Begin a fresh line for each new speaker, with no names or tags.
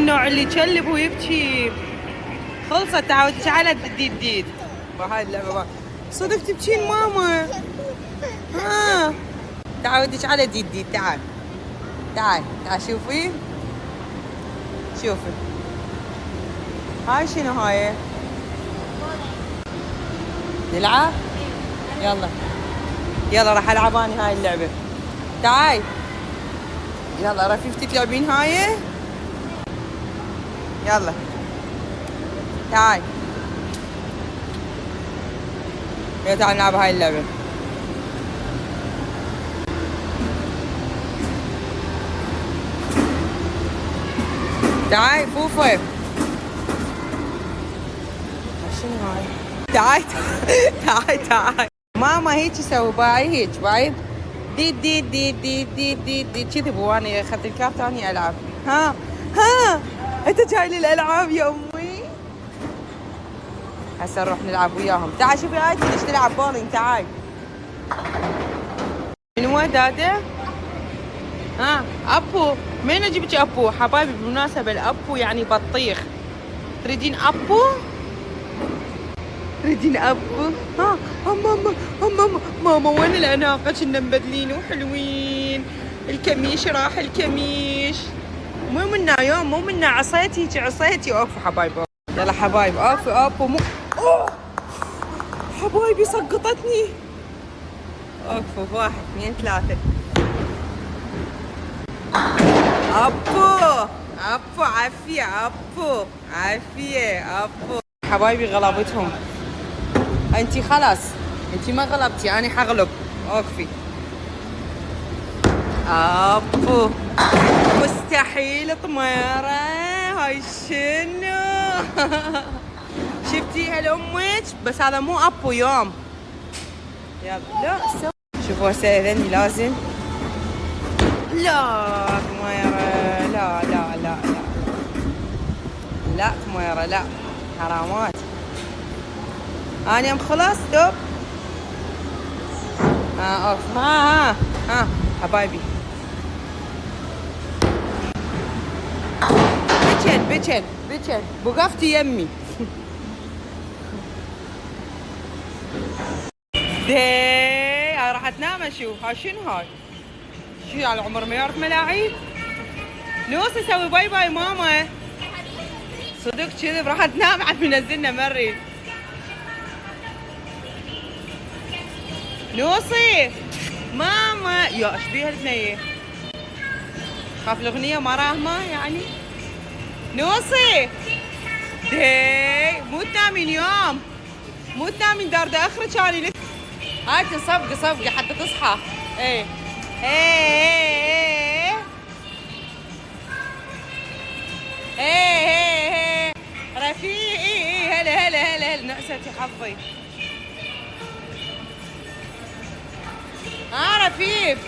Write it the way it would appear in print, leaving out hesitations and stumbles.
النوع اللي يكلب ويبكي. خلصت تعودتي على الديد. هاي اللعبة صدق تبكين ماما. ها تعودتش على ديد. تعال شوفي. هاي شنو هاي؟ نلعب؟ يلا راح العب اني هاي اللعبة. تعاي يلا رفيفتي تلعبين هاي. يلا تعاي تعال نلعب هاي اللعبة. تعاي فوفو. شنو هاي؟ تعاي ماما هيك سوي باي ديد كذي بواني اخذت الكارت اني العب. ها انت جاي للالعاب يا امي. هسه نروح نلعب وياهم. تعال شوفي هاي ليش تلعب بولينج. تعال من وين داده؟ ابو مين اجيبك ابو حبايبي؟ بالمناسبه الابو يعني بطيخ. تريدين ابو؟ ماما وين الاناقه كنا مبدلين وحلوين. الكميش راح الكميش. مو منا عصيتي اوف حبايبي. يلا حبايب اوف مو حبايبي سقطتني. اوف 1 2 3. ابو عافيه حبايبي غلبتهم. انتي خلاص انتي ما غلبتي انا حغلب. اوكفي ابو مستحيل طميره. هاي شنو؟ شفتيها لامك؟ بس هذا مو ابو يوم. يلا لا شوفوا هسه اذني لازم. لا طميره لا طميره لا حرامات. أنا يوم خلاص دوب. أوف. ها حبايبي بيتشن وقفتي يمي. راح تنام اشوف. ها شنو هاي؟ شو على عمر ما يعرف ملاعب؟ نوسي سوي باي ماما. صدق كذب راح تنام عاد منزلنا مري. نوصي ماما يا ايش بيها البنيه؟ خاف الاغنيه ما راهمه يعني. نوصي مو تنامين يوم. مو تنامين دار اخرك اني هاي صفقه حتى تصحى. ايه رفيق. هلا نعستي حظي. رفيف